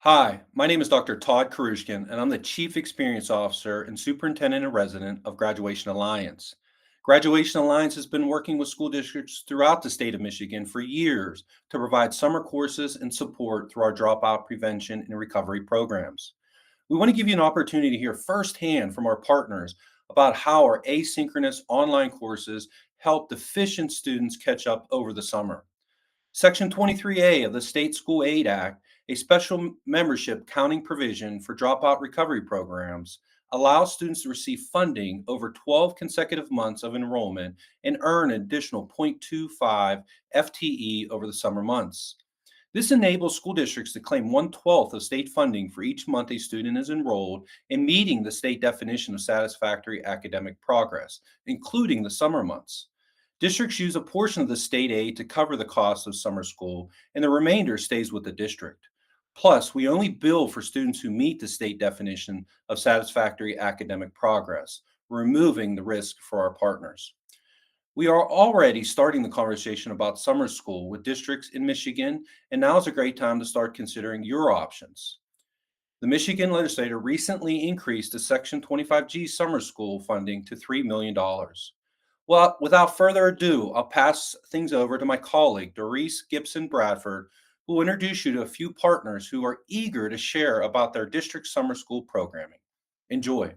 Hi, my name is Dr. Todd Karushkin, and I'm the Chief Experience Officer and Superintendent in Resident of Graduation Alliance. Graduation Alliance has been working with school districts throughout the state of Michigan for years to provide summer courses and support through our dropout prevention and recovery programs. We want to give you an opportunity to hear firsthand from our partners about how our asynchronous online courses help deficient students catch up over the summer. Section 23A of the State School Aid Act, a special membership counting provision for dropout recovery programs, allows students to receive funding over 12 consecutive months of enrollment and earn an additional 0.25 FTE over the summer months. This enables school districts to claim 1/12 of state funding for each month a student is enrolled in meeting the state definition of satisfactory academic progress, including the summer months. Districts use a portion of the state aid to cover the cost of summer school, and the remainder stays with the district. Plus, we only bill for students who meet the state definition of satisfactory academic progress, removing the risk for our partners. We are already starting the conversation about summer school with districts in Michigan, and now is a great time to start considering your options. The Michigan legislature recently increased the Section 25G summer school funding to $3 million. Well, without further ado, I'll pass things over to my colleague, Doris Gibson Bradford, who will introduce you to a few partners who are eager to share about their district summer school programming. Enjoy.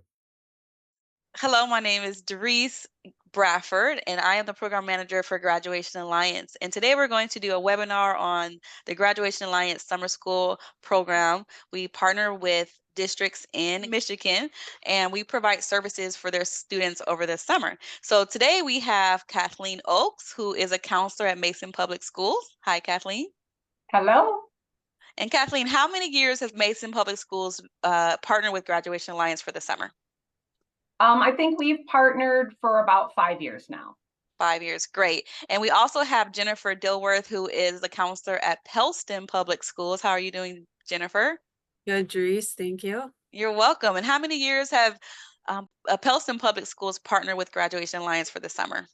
Hello, my name is Doris Bradford, and I am the program manager for Graduation Alliance. And today we're going to do a webinar on the Graduation Alliance Summer School program. We partner with districts in Michigan, and we provide services for their students over the summer. So today we have Kathleen Oakes, who is a counselor at Mason Public Schools. Hi, Kathleen. Hello. And Kathleen, how many years has Mason Public Schools partnered with Graduation Alliance for the summer? I think we've partnered for about 5 years now. 5 years, great. And we also have Jennifer Dilworth, who is the counselor at Pellston Public Schools. How are you doing, Jennifer? Good, Dries, thank you. You're welcome. And how many years have Pellston Public Schools partnered with Graduation Alliance for the summer?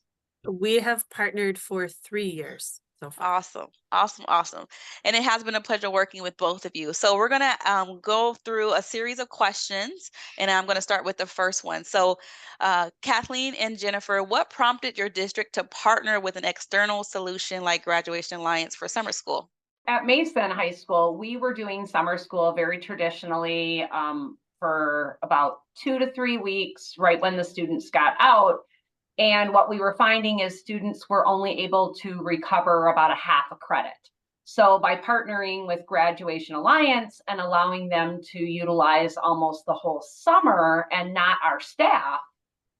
We have partnered for 3 years so far. Awesome, awesome, awesome. And it has been a pleasure working with both of you. So we're gonna go through a series of questions, and I'm gonna start with the first one. So Kathleen and Jennifer, what prompted your district to partner with an external solution like Graduation Alliance for summer school? At Mason High School, we were doing summer school very traditionally for about 2 to 3 weeks, right when the students got out. And what we were finding is students were only able to recover about a half a credit. So by partnering with Graduation Alliance and allowing them to utilize almost the whole summer and not our staff,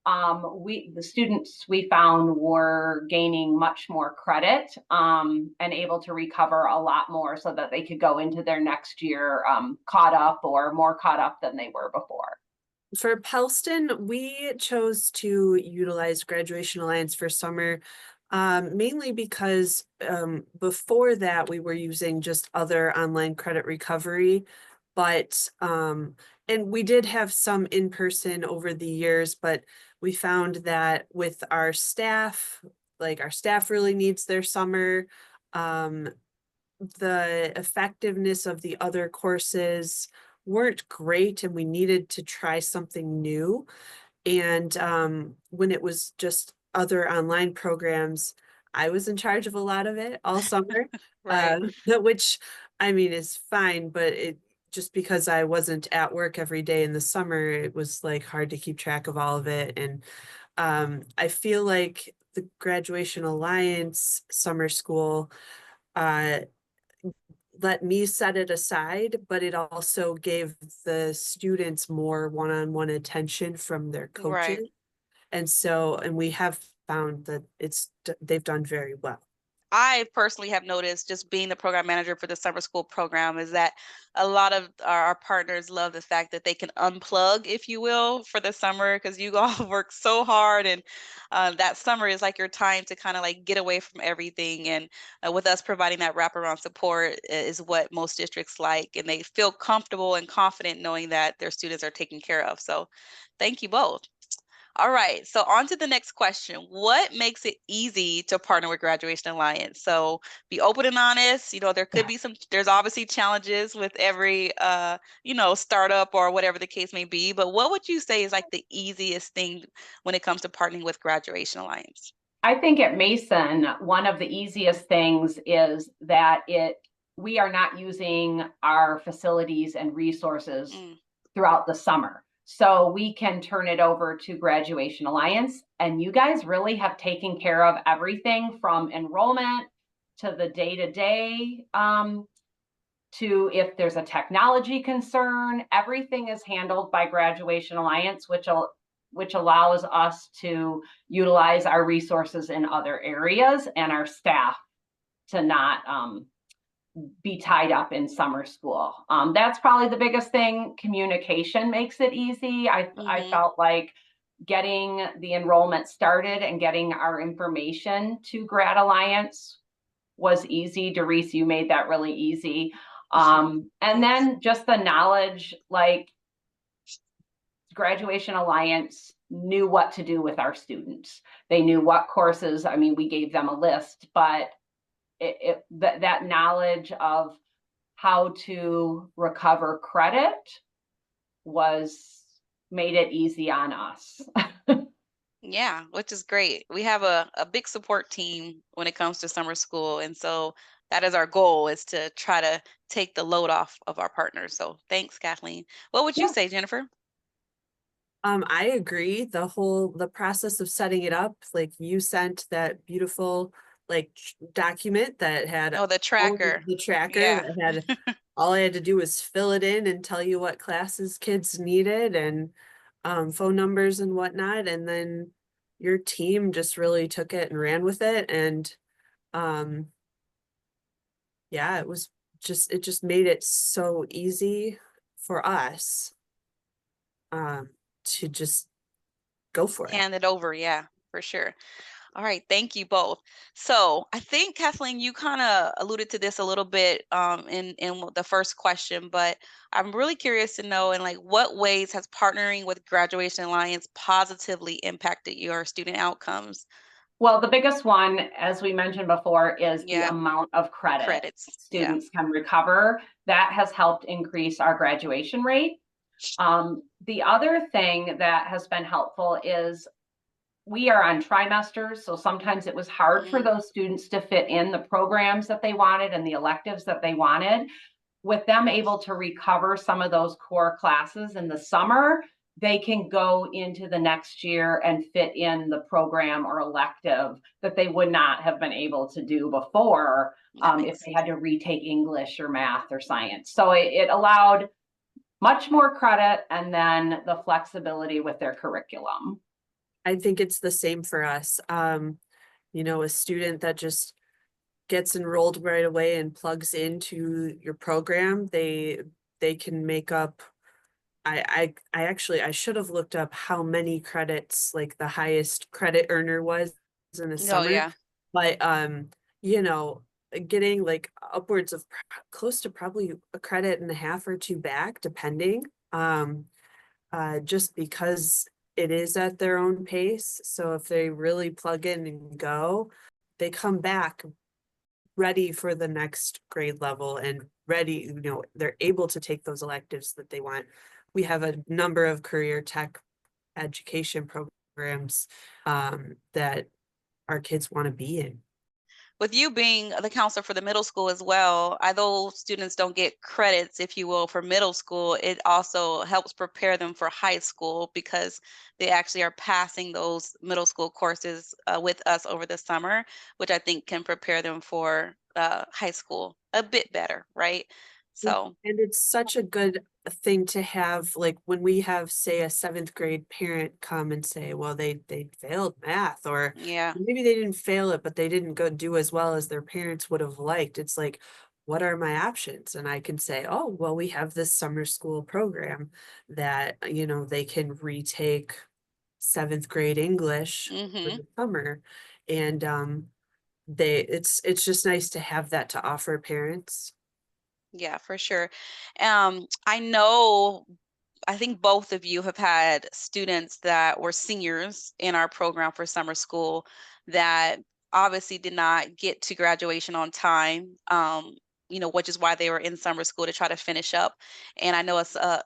the students we found were gaining much more credit and able to recover a lot more so that they could go into their next year caught up or more caught up than they were before. For Pellston, we chose to utilize Graduation Alliance for summer, mainly because before that we were using just other online credit recovery, but and we did have some in person over the years, but we found that with our staff, like our staff really needs their summer. Um, the effectiveness of the other courses weren't great, and we needed to try something new. And when it was just other online programs, I was in charge of a lot of it all summer, Right. which I mean is fine, but it just because I wasn't at work every day in the summer, it was like hard to keep track of all of it. And I feel like the Graduation Alliance summer school uh, let me set it aside, but it also gave the students more one-on-one attention from their Right. coaches. And we have found that they've done very well. I personally have noticed, just being the program manager for the summer school program, is that a lot of our partners love the fact that they can unplug, if you will, for the summer, because you all work so hard, and that summer is like your time to kind of like get away from everything. And with us providing that wraparound support is what most districts like, and they feel comfortable and confident knowing that their students are taken care of. So, thank you both. All right, so on to the next question. What makes it easy to partner with Graduation Alliance? So be open and honest. There could be there's obviously challenges with every, startup or whatever the case may be, but what would you say is like the easiest thing when it comes to partnering with Graduation Alliance? I think at Mason, one of the easiest things is that we are not using our facilities and resources throughout the summer. So we can turn it over to Graduation Alliance, and you guys really have taken care of everything from enrollment to the day-to-day, to if there's a technology concern. Everything is handled by Graduation Alliance, which allows us to utilize our resources in other areas and our staff to not be tied up in summer school. That's probably the biggest thing. Communication makes it easy. I felt like getting the enrollment started and getting our information to Grad Alliance was easy. Doris, you made that really easy. And then just the knowledge, like Graduation Alliance knew what to do with our students. They knew what courses. I mean, we gave them a list, but that knowledge of how to recover credit made it easy on us. Yeah, which is great. We have a big support team when it comes to summer school. And so that is our goal, is to try to take the load off of our partners. So thanks, Kathleen. What would you say, Jennifer? I agree. The process of setting it up, like you sent that beautiful document that had Oh, the tracker. the tracker Yeah. that had all I had to do was fill it in and tell you what classes kids needed and phone numbers and whatnot. And then your team just really took it and ran with it. And yeah, it just made it so easy for us to just go for it. Hand it over. Yeah, for sure. All right, thank you both. So I think, Kathleen, you kind of alluded to this a little bit in the first question, but I'm really curious to know, in like what ways has partnering with Graduation Alliance positively impacted your student outcomes? Well, the biggest one, as we mentioned before, is the amount of credit Credits. students can recover. That has helped increase our graduation rate. The other thing that has been helpful is we are on trimesters, so sometimes it was hard for those students to fit in the programs that they wanted and the electives that they wanted. With them able to recover some of those core classes in the summer, they can go into the next year and fit in the program or elective that they would not have been able to do before if they had to retake English or math or science. So it allowed much more credit and then the flexibility with their curriculum. I think it's the same for us. A student that just gets enrolled right away and plugs into your program, they can make up. I should have looked up how many credits like the highest credit earner was in the summer. Yeah. But getting like upwards of close to probably a credit and a half or two back, depending. Just because it is at their own pace. So if they really plug in and go, they come back ready for the next grade level and ready, they're able to take those electives that they want. We have a number of career tech education programs that our kids want to be in. With you being the counselor for the middle school as well, although students don't get credits, if you will, for middle school, it also helps prepare them for high school because they actually are passing those middle school courses with us over the summer, which I think can prepare them for high school a bit better, right? So, and it's such a good thing to have, like when we have, say, a 7th grade parent come and say, well, they failed math, or maybe they didn't fail it, but they didn't go do as well as their parents would have liked. It's like, what are my options? And I can say, oh, well, we have this summer school program that, they can retake 7th grade English for the summer. And it's just nice to have that to offer parents. Yeah, for sure. I know I think both of you have had students that were seniors in our program for summer school that obviously did not get to graduation on time. Which is why they were in summer school to try to finish up. And I know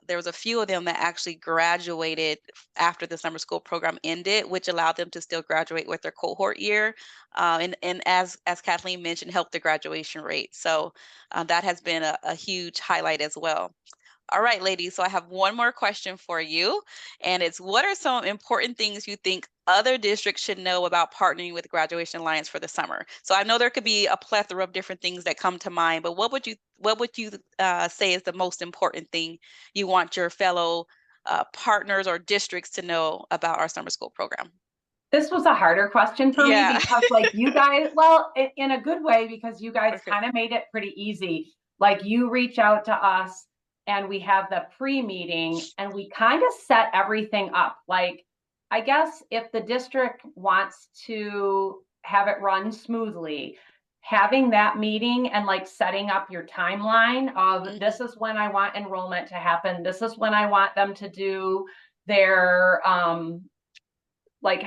there was a few of them that actually graduated after the summer school program ended, which allowed them to still graduate with their cohort year. And as Kathleen mentioned, helped the graduation rate. So that has been a huge highlight as well. All right, ladies. So I have one more question for you. And it's, what are some important things you think other districts should know about partnering with Graduation Alliance for the summer? So I know there could be a plethora of different things that come to mind, but what would you say is the most important thing you want your fellow partners or districts to know about our summer school program? This was a harder question for me Yeah. because like you guys, well, in a good way, because you guys Okay. kind of made it pretty easy. Like you reach out to us and we have the pre-meeting and we kind of set everything up. Like, I guess if the district wants to have it run smoothly, having that meeting and like setting up your timeline of this is when I want enrollment to happen. This is when I want them to do their like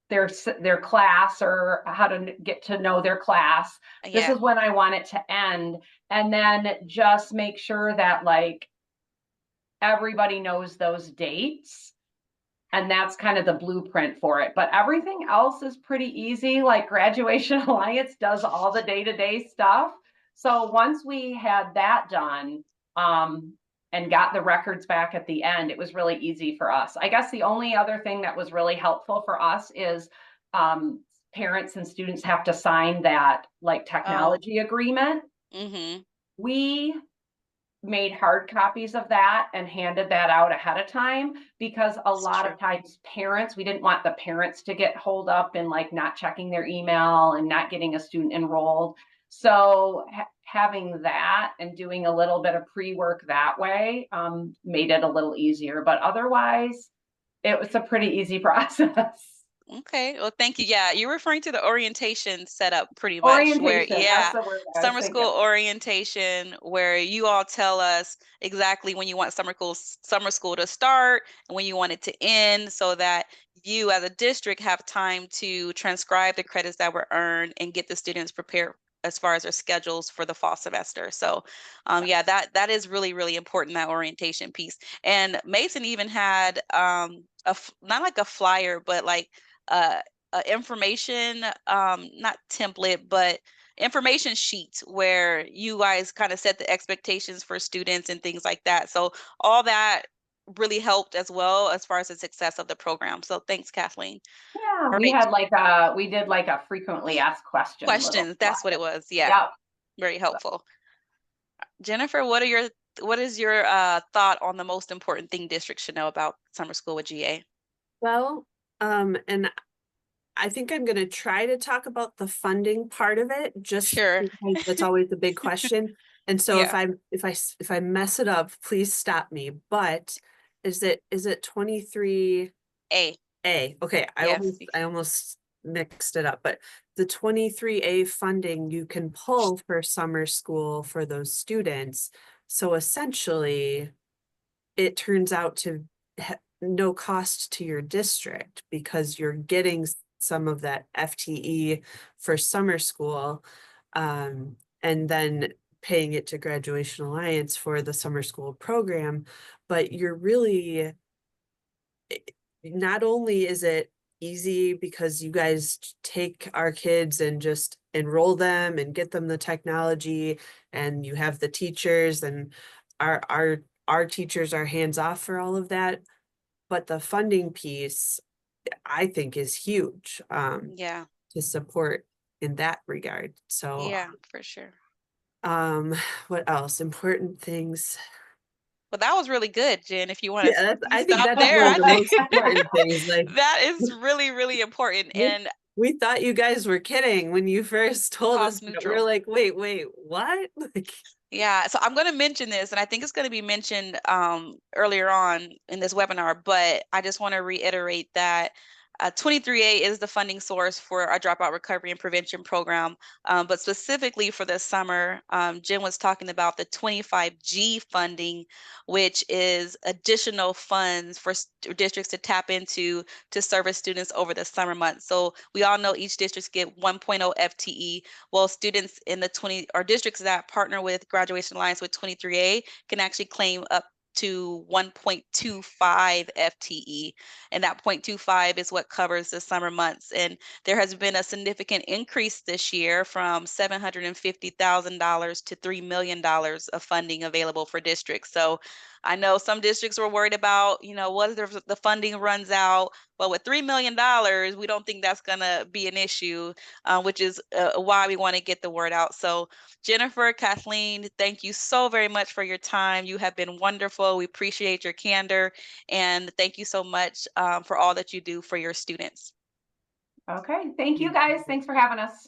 their class, or how to get to know their class. This Yeah. is when I want it to end. And then just make sure that like everybody knows those dates. And that's kind of the blueprint for it. But everything else is pretty easy. Like Graduation Alliance does all the day-to-day stuff. So once we had that done, and got the records back at the end, it was really easy for us. I guess the only other thing that was really helpful for us is parents and students have to sign that like technology agreement. Mm-hmm. We made hard copies of that and handed that out ahead of time, because a lot of times parents, we didn't want the parents to get holed up in like not checking their email and not getting a student enrolled. So having that and doing a little bit of pre-work that way made it a little easier, but otherwise it was a pretty easy process. Okay. Well, thank you. Yeah, you're referring to the orientation setup pretty much where, Orientation, that's the word I was summer thinking. school orientation, where you all tell us exactly when you want summer school to start and when you want it to end, so that you as a district have time to transcribe the credits that were earned and get the students prepared as far as their schedules for the fall semester. So yeah, that is really, really important, that orientation piece. And Mason even had not like a flyer, but like uh, information, not template, but information sheet where you guys kind of set the expectations for students and things like that. So all that really helped as well as far as the success of the program. So thanks, Kathleen. Yeah, All we right, had like we did like a frequently asked question little questions. That's what it flyer. was. Yeah, Yep. very helpful. Jennifer, what is your thought on the most important thing districts should know about summer school with GA? Well, and I think I'm going to try to talk about the funding part of it, just Sure. because that's always the big question. And so Yeah. if I mess it up, please stop me. But is it 23A? Okay, Yes. I almost mixed it up, but the 23A funding you can pull for summer school for those students. So essentially, it turns out to no cost to your district, because you're getting some of that FTE for summer school, and then paying it to Graduation Alliance for the summer school program. But you're really, not only is it easy because you guys take our kids and just enroll them and get them the technology, and you have the teachers, and our teachers are hands off for all of that, but the funding piece I think is huge Yeah. to support in that regard. So Yeah, for sure. what else? Important things. Well, that was really good, Jen. If you want Yeah, to I think stop that's there, one of I the think most important things. Like that is really, really important and we thought you guys were kidding when you first told us cost that. We were neutral. like, wait, what? Like, Yeah, so I'm going to mention this, and I think it's going to be mentioned earlier on in this webinar, but I just want to reiterate that 23A is the funding source for our dropout recovery and prevention program. But specifically for this summer, Jim was talking about the 25G funding, which is additional funds for districts to tap into to service students over the summer months. So we all know each district get 1.0 FTE. Well, students in the districts that partner with Graduation Alliance with 23A can actually claim up to 1.25 FTE. And that 0.25 is what covers the summer months. And there has been a significant increase this year from $750,000 to $3 million of funding available for districts. So I know some districts were worried about, what if the funding runs out? But with $3 million, we don't think that's going to be an issue, which is why we want to get the word out. So Jennifer, Kathleen, thank you so very much for your time. You have been wonderful. We appreciate your candor, and thank you so much for all that you do for your students. Okay, thank you guys. Thanks for having us.